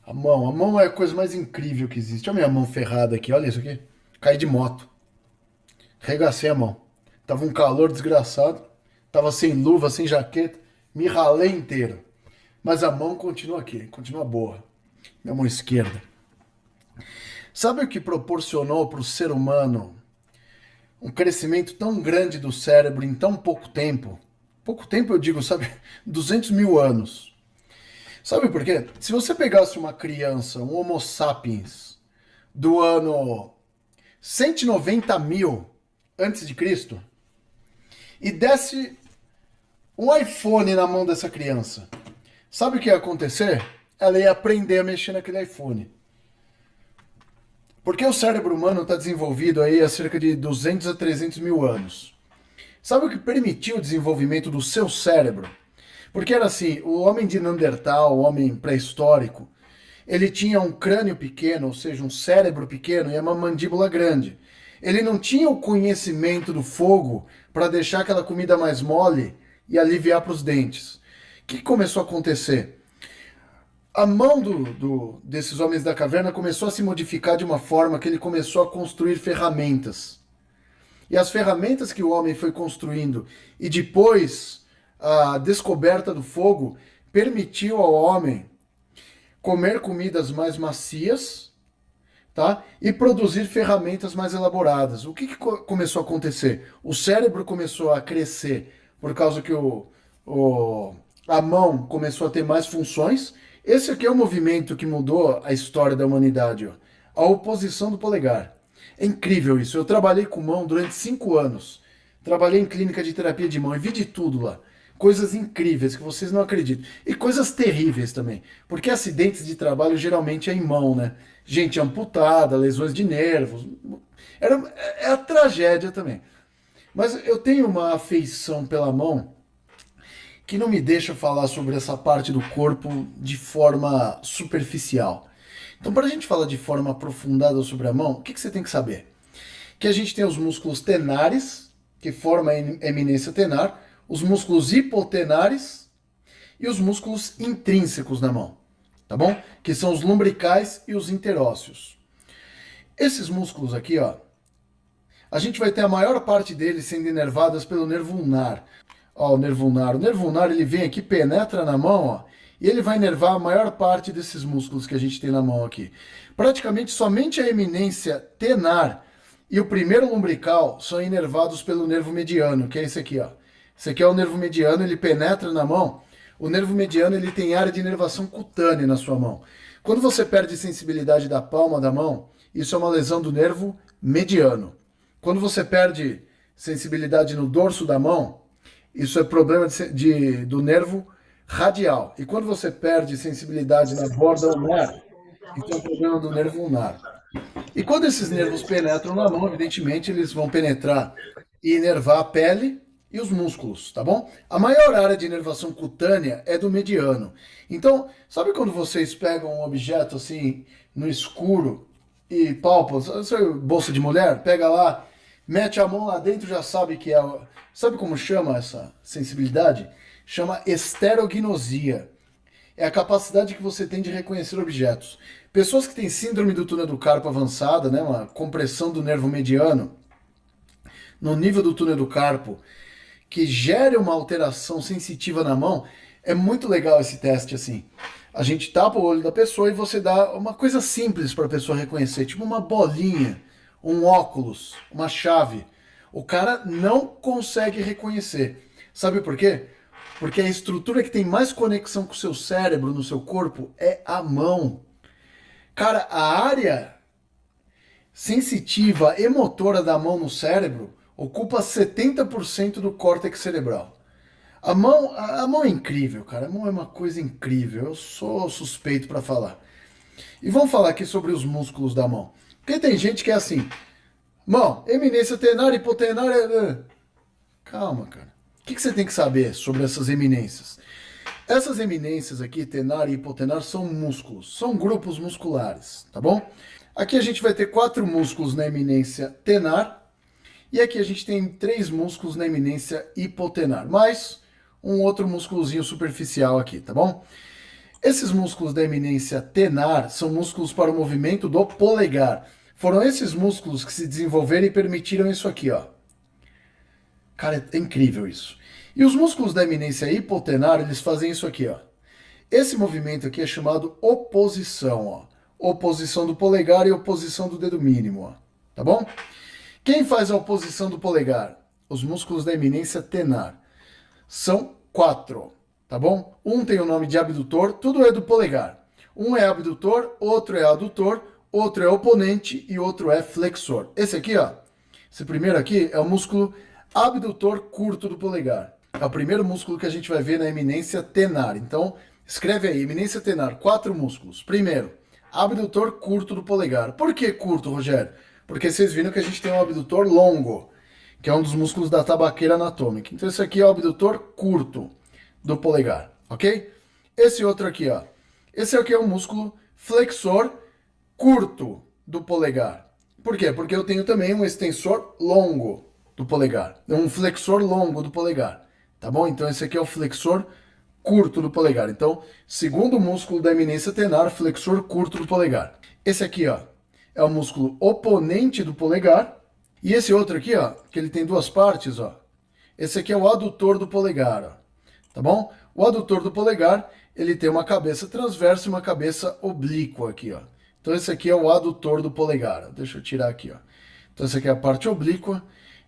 Speaker 12: A mão é a coisa mais incrível que existe. Olha a minha mão ferrada aqui, olha isso aqui. Caí de moto. Regacei a mão. Tava um calor desgraçado. Tava sem luva, sem jaqueta. Me ralei inteiro. Mas a mão continua aqui, continua boa. Minha mão esquerda. Sabe o que proporcionou para o ser humano um crescimento tão grande do cérebro em tão pouco tempo? Pouco tempo eu digo, sabe? 200 mil anos. Sabe por quê? Se você pegasse uma criança, um Homo sapiens, do ano 190 mil antes de Cristo, e desse um iPhone na mão dessa criança. Sabe o que ia acontecer? Ela ia aprender a mexer naquele iPhone. Porque o cérebro humano está desenvolvido aí há cerca de 200 a 300 mil anos. Sabe o que permitiu o desenvolvimento do seu cérebro? Porque era assim, o homem de Neandertal, o homem pré-histórico, ele tinha um crânio pequeno, ou seja, um cérebro pequeno e uma mandíbula grande. Ele não tinha o conhecimento do fogo para deixar aquela comida mais mole e aliviar para os dentes. O que começou a acontecer? A mão desses homens da caverna começou a se modificar de uma forma que ele começou a construir ferramentas. E as ferramentas que o homem foi construindo e depois a descoberta do fogo permitiu ao homem comer comidas mais macias, tá? E produzir ferramentas mais elaboradas. O que começou a acontecer? O cérebro começou a crescer por causa que a mão começou a ter mais funções. Esse aqui é o movimento que mudou a história da humanidade, ó. A oposição do polegar. É incrível isso. Eu trabalhei com mão durante 5 anos. Trabalhei em clínica de terapia de mão e vi de tudo lá. Coisas incríveis que vocês não acreditam. E coisas terríveis também. Porque acidentes de trabalho geralmente é em mão, né? Gente amputada, lesões de nervos. É a tragédia também. Mas eu tenho uma afeição pela mão que não me deixa falar sobre essa parte do corpo de forma superficial. Então, para a gente falar de forma aprofundada sobre a mão, o que você tem que saber? Que a gente tem os músculos tenares, que formam a eminência tenar, os músculos hipotenares e os músculos intrínsecos na mão, tá bom? Que são os lumbricais e os interósseos. Esses músculos aqui, ó, a gente vai ter a maior parte deles sendo inervadas pelo nervo ulnar. Ó, o nervo ulnar. O nervo ulnar, ele vem aqui, penetra na mão, ó, e ele vai inervar a maior parte desses músculos que a gente tem na mão aqui. Praticamente somente a eminência tenar e o primeiro lumbrical são inervados pelo nervo mediano, que é esse aqui, ó. Esse aqui é o nervo mediano, ele penetra na mão. O nervo mediano, ele tem área de inervação cutânea na sua mão. Quando você perde sensibilidade da palma da mão, isso é uma lesão do nervo mediano. Quando você perde sensibilidade no dorso da mão, isso é problema do nervo radial. E quando você perde sensibilidade na borda ulnar, isso é um problema do nervo ulnar. E quando esses nervos penetram na mão, evidentemente, eles vão penetrar e inervar a pele e os músculos, tá bom? A maior área de inervação cutânea é do mediano. Então, sabe quando vocês pegam um objeto assim, no escuro, e palpam, bolsa de mulher, pega lá, mete a mão lá dentro, já sabe que é... Sabe como chama essa sensibilidade? Chama esterognosia. É a capacidade que você tem de reconhecer objetos. Pessoas que têm síndrome do túnel do carpo avançada, né, uma compressão do nervo mediano, no nível do túnel do carpo, que gere uma alteração sensitiva na mão, é muito legal esse teste assim. A gente tapa o olho da pessoa e você dá uma coisa simples para a pessoa reconhecer, tipo uma bolinha, um óculos, uma chave. O cara não consegue reconhecer. Sabe por quê? Porque a estrutura que tem mais conexão com o seu cérebro no seu corpo é a mão. Cara, a área sensitiva e motora da mão no cérebro ocupa 70% do córtex cerebral. A mão é incrível, cara. A mão é uma coisa incrível. Eu sou suspeito para falar. E vamos falar aqui sobre os músculos da mão. Porque tem gente que é assim, mão, eminência tenar, hipotenar... Calma, cara. O que você tem que saber sobre essas eminências? Essas eminências aqui, tenar e hipotenar, são músculos. São grupos musculares, tá bom? Aqui a gente vai ter 4 músculos na eminência tenar. E aqui a gente tem 3 músculos na eminência hipotenar, mais um outro músculozinho superficial aqui, tá bom? Esses músculos da eminência tenar são músculos para o movimento do polegar. Foram esses músculos que se desenvolveram e permitiram isso aqui, ó. Cara, é incrível isso. E os músculos da eminência hipotenar, eles fazem isso aqui, ó. Esse movimento aqui é chamado oposição, ó. Oposição do polegar e oposição do dedo mínimo, ó. Tá bom? Quem faz a oposição do polegar? Os músculos da eminência tenar. São 4, tá bom? Um tem o nome de abdutor, tudo é do polegar. Um é abdutor, outro é adutor, outro é oponente e outro é flexor. Esse aqui, ó, esse primeiro aqui é o músculo abdutor curto do polegar. É o primeiro músculo que a gente vai ver na eminência tenar. Então, escreve aí, eminência tenar, 4 músculos. Primeiro, abdutor curto do polegar. Por que curto, Rogério? Porque vocês viram que a gente tem um abdutor longo, que é um dos músculos da tabaqueira anatômica. Então, esse aqui é o abdutor curto do polegar, ok? Esse outro aqui, ó. Esse aqui é o músculo flexor curto do polegar. Por quê? Porque eu tenho também um extensor longo do polegar. Um flexor longo do polegar. Tá bom? Então, esse aqui é o flexor curto do polegar. Então, segundo músculo da eminência tenar, flexor curto do polegar. Esse aqui, ó, é o músculo oponente do polegar. E esse outro aqui, ó, que ele tem 2 partes, ó. Esse aqui é o adutor do polegar, ó. Tá bom? O adutor do polegar, ele tem uma cabeça transversa e uma cabeça oblíqua aqui, ó. Então, esse aqui é o adutor do polegar. Ó. Deixa eu tirar aqui, ó. Então, essa aqui é a parte oblíqua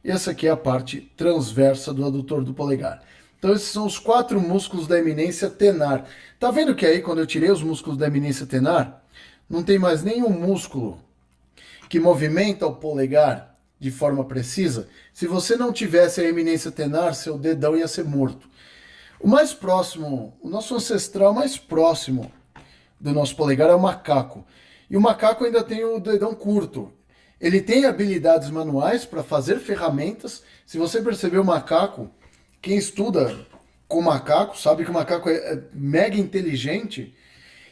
Speaker 12: e essa aqui é a parte transversa do adutor do polegar. Então, esses são os 4 músculos da eminência tenar. Tá vendo que aí, quando eu tirei os músculos da eminência tenar, não tem mais nenhum músculo que movimenta o polegar de forma precisa? Se você não tivesse a eminência tenar, seu dedão ia ser morto. O mais próximo, o nosso ancestral mais próximo do nosso polegar é o macaco. E o macaco ainda tem o dedão curto. Ele tem habilidades manuais para fazer ferramentas. Se você perceber o macaco, quem estuda com macaco sabe que o macaco é mega inteligente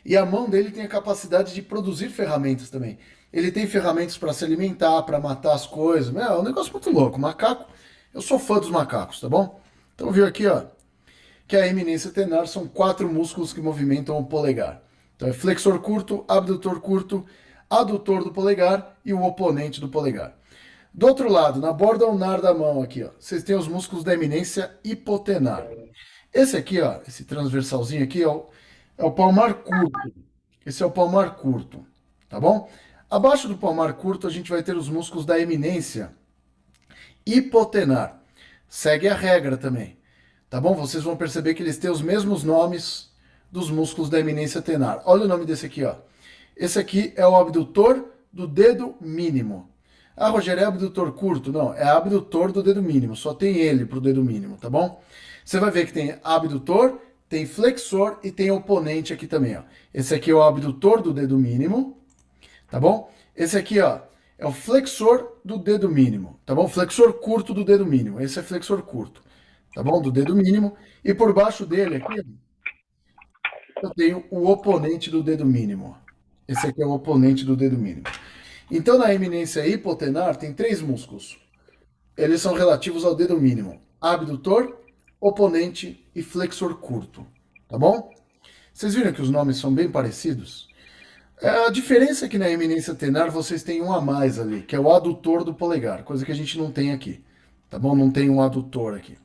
Speaker 12: e a mão dele tem a capacidade de produzir ferramentas também. Ele tem ferramentas para se alimentar, para matar as coisas. É um negócio muito louco. Macaco, eu sou fã dos macacos, tá bom? Então viu aqui, ó, que a eminência tenar são 4 músculos que movimentam o polegar. Então é flexor curto, abdutor curto, adutor do polegar e o oponente do polegar. Do outro lado, na borda ulnar da mão aqui, ó, vocês têm os músculos da eminência hipotenar. Esse aqui, ó, esse transversalzinho aqui é o palmar curto. Esse é o palmar curto, tá bom? Abaixo do palmar curto a gente vai ter os músculos da eminência hipotenar. Segue a regra também, tá bom? Vocês vão perceber que eles têm os mesmos nomes dos músculos da eminência tenar. Olha o nome desse aqui, ó. Esse aqui é o abdutor do dedo mínimo. Ah, Rogério, é abdutor curto? Não, é abdutor do dedo mínimo. Só tem ele para o dedo mínimo, tá bom? Você vai ver que tem abdutor, tem flexor e tem oponente aqui também, ó. Esse aqui é o abdutor do dedo mínimo, tá bom? Esse aqui, ó, é o flexor do dedo mínimo, tá bom? Flexor curto do dedo mínimo. Esse é flexor curto, tá bom? Do dedo mínimo. E por baixo dele aqui, eu tenho o oponente do dedo mínimo. Esse aqui é o oponente do dedo mínimo. Então, na eminência hipotenar, tem 3 músculos. Eles são relativos ao dedo mínimo. Abdutor, oponente e flexor curto. Tá bom? Vocês viram que os nomes são bem parecidos? A diferença é que na eminência tenar vocês têm um a mais ali, que é o adutor do polegar, coisa que a gente não tem aqui. Tá bom? Não tem um adutor aqui.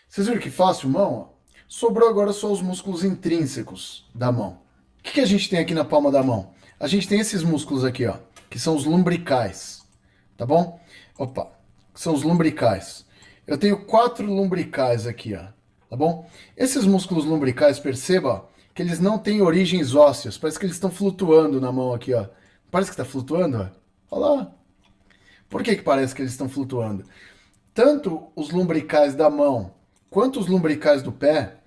Speaker 12: Vocês viram que fácil, mão? Ó? Sobrou agora só os músculos intrínsecos da mão. O que a gente tem aqui na palma da mão? A gente tem esses músculos aqui, ó, que são os lumbricais, tá bom? Opa, são os lumbricais. Eu tenho 4 lumbricais aqui, ó, tá bom? Esses músculos lumbricais, perceba, ó, que eles não têm origens ósseas. Parece que eles estão flutuando na mão aqui, ó. Parece que está flutuando, ó. Olha lá. Por que parece que eles estão flutuando? Tanto os lumbricais da mão quanto os lumbricais do pé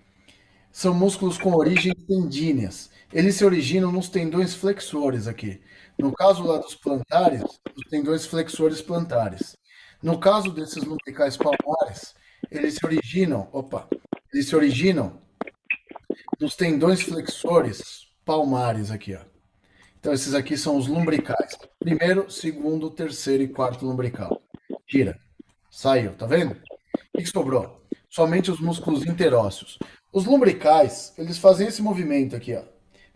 Speaker 12: são músculos com origens tendíneas. Eles se originam nos tendões flexores aqui. No caso lá dos plantares, os tendões flexores plantares. No caso desses lumbricais palmares, eles se originam nos tendões flexores palmares aqui, ó. Então esses aqui são os lumbricais. Primeiro, segundo, terceiro e quarto lumbrical. Tira. Saiu, tá vendo? O que sobrou? Somente os músculos interósseos. Os lumbricais, eles fazem esse movimento aqui, ó.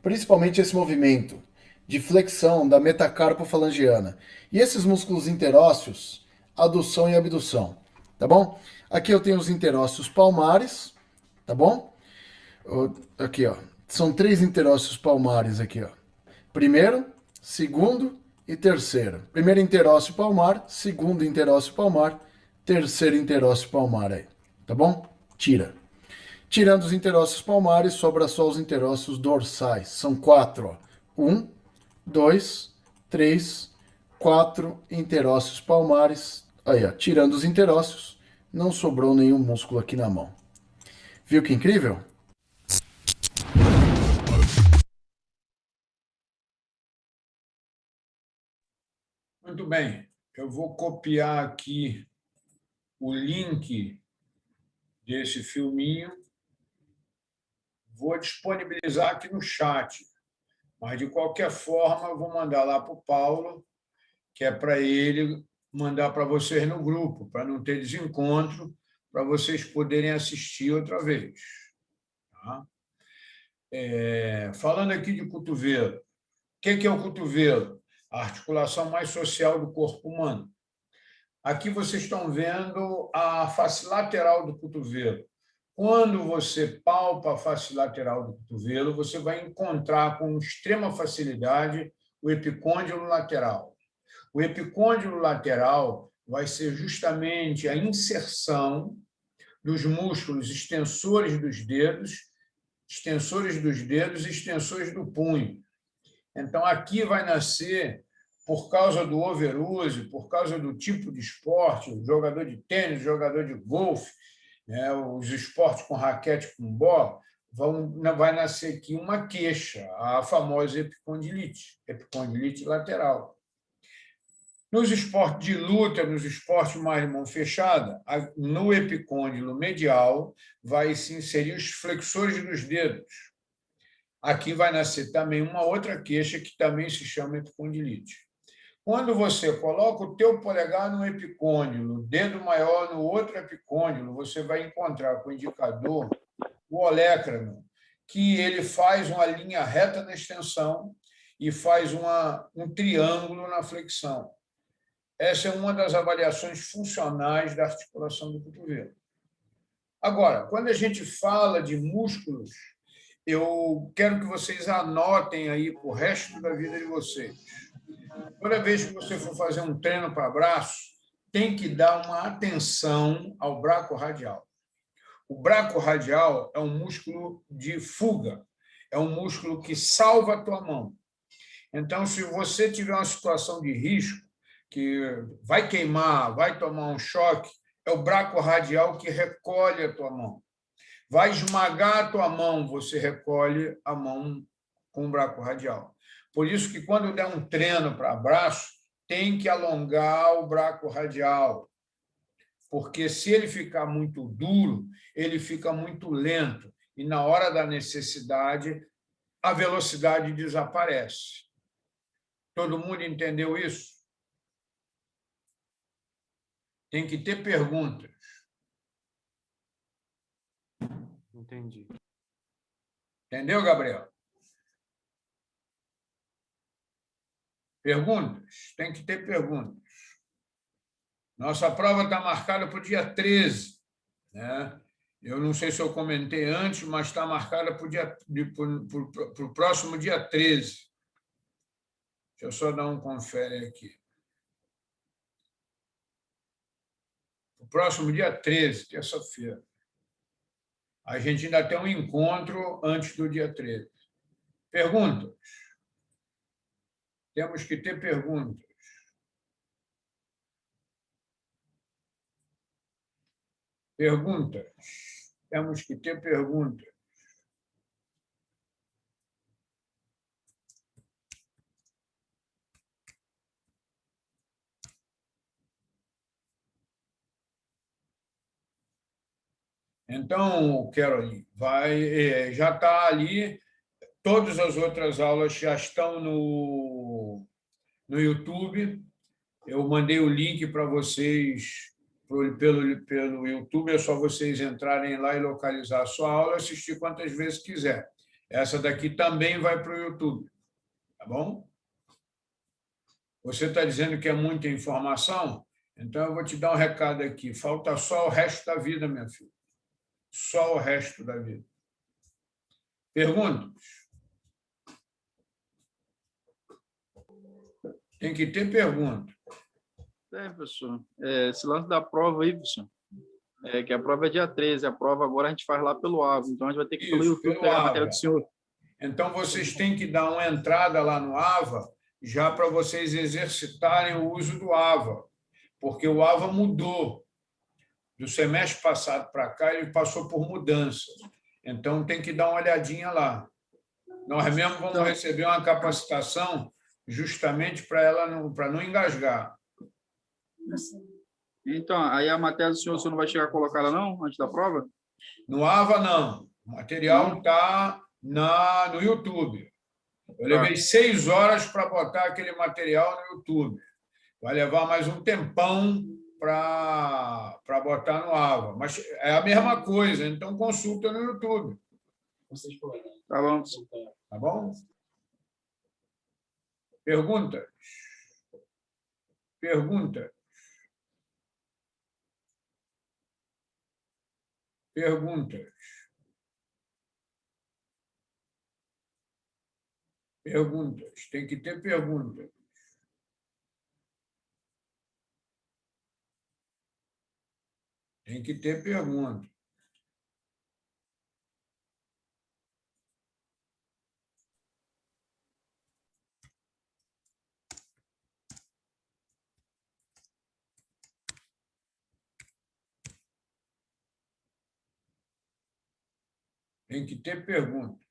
Speaker 12: Principalmente esse movimento de flexão da metacarpofalangiana. E esses músculos interósseos, adução e abdução, tá bom? Aqui eu tenho os interósseos palmares, tá bom? Aqui, ó. São 3 interósseos palmares aqui, ó. Primeiro, segundo e terceiro. Primeiro interósseo palmar, segundo interósseo palmar, terceiro interósseo palmar aí, tá bom? Tira. Tirando os interósseos palmares, sobra só os interósseos dorsais. São 4, ó. 1, 2, 3, 4 interósseos palmares. Aí, ó. Tirando os interósseos, não sobrou nenhum músculo aqui na mão. Viu que incrível?
Speaker 3: Muito bem. Eu vou copiar aqui o link desse filminho. Vou disponibilizar aqui no chat. Mas, de qualquer forma, eu vou mandar lá para o Paulo, que é para ele mandar para vocês no grupo, para não ter desencontro, para vocês poderem assistir outra vez. Tá? Falando aqui de cotovelo. O que é o cotovelo? A articulação mais social do corpo humano. Aqui vocês estão vendo a face lateral do cotovelo. Quando você palpa a face lateral do cotovelo, você vai encontrar com extrema facilidade o epicôndilo lateral. O epicôndilo lateral vai ser justamente a inserção dos músculos extensores dos dedos e extensores do punho. Então, aqui vai nascer, por causa do overuse, por causa do tipo de esporte, o jogador de tênis, jogador de golfe, os esportes com raquete, com bola, vai nascer aqui uma queixa, a famosa epicondilite lateral. Nos esportes de luta, nos esportes mais de mão fechada, no epicôndilo medial vai se inserir os flexores dos dedos. Aqui vai nascer também uma outra queixa que também se chama epicondilite. Quando você coloca o teu polegar no epicôndilo, o dedo maior no outro epicôndilo, você vai encontrar com o indicador o olecrano, que ele faz uma linha reta na extensão e faz um triângulo na flexão. Essa é uma das avaliações funcionais da articulação do cotovelo. Agora, quando a gente fala de músculos, eu quero que vocês anotem aí para o resto da vida de vocês. Toda vez que você for fazer um treino para braço, tem que dar uma atenção ao braquiorradial. O braquiorradial é um músculo de fuga, é um músculo que salva a tua mão. Então, se você tiver uma situação de risco, que vai queimar, vai tomar um choque, é o braquiorradial que recolhe a tua mão. Vai esmagar a tua mão, você recolhe a mão com o braquiorradial. Por isso que, quando der um treino para braço, tem que alongar o braquiorradial, porque se ele ficar muito duro, ele fica muito lento, e na hora da necessidade, a velocidade desaparece. Todo mundo entendeu isso? Tem que ter perguntas.
Speaker 10: Entendi.
Speaker 3: Entendeu, Gabriel? Perguntas? Tem que ter perguntas. Nossa prova está marcada para o dia 13. Né? Eu não sei se eu comentei antes, mas está marcada para o próximo dia 13. Deixa eu só dar um confere aqui. O próximo dia 13, terça-feira. A gente ainda tem um encontro antes do dia 13. Perguntas? Temos que ter perguntas. Perguntas. Temos que ter perguntas. Então, Caroline, já está ali, todas as outras aulas já estão no YouTube. Eu mandei o link para vocês pelo YouTube, é só vocês entrarem lá e localizar a sua aula e assistir quantas vezes quiser. Essa daqui também vai para o YouTube, tá bom? Você está dizendo que é muita informação? Então, eu vou te dar um recado aqui. Falta só o resto da vida, minha filha. Só o resto da vida. Perguntas? Tem que ter pergunta.
Speaker 10: Professor. Esse lance da prova aí, professor, que a prova é dia 13, a prova agora a gente faz lá pelo AVA, então a gente vai ter que ir pelo YouTube pegar a matéria do senhor.
Speaker 3: Então, vocês têm que dar uma entrada lá no AVA, já para vocês exercitarem o uso do AVA, porque o AVA mudou. Do semestre passado para cá, ele passou por mudança. Então, tem que dar uma olhadinha lá. Nós mesmo vamos receber uma capacitação justamente para não engasgar.
Speaker 10: Então, aí a matéria do senhor, você não vai chegar a colocar ela, não, antes da prova?
Speaker 3: No AVA, não. O material está no YouTube. Eu levei 6 horas para botar aquele material no YouTube. Vai levar mais um tempão para botar no AVA. Mas é a mesma coisa, então consulta no YouTube.
Speaker 10: Tá bom.
Speaker 3: Tá bom? Perguntas? Perguntas? Perguntas? Perguntas. Tem que ter perguntas. Tem que ter perguntas. Tem que ter perguntas.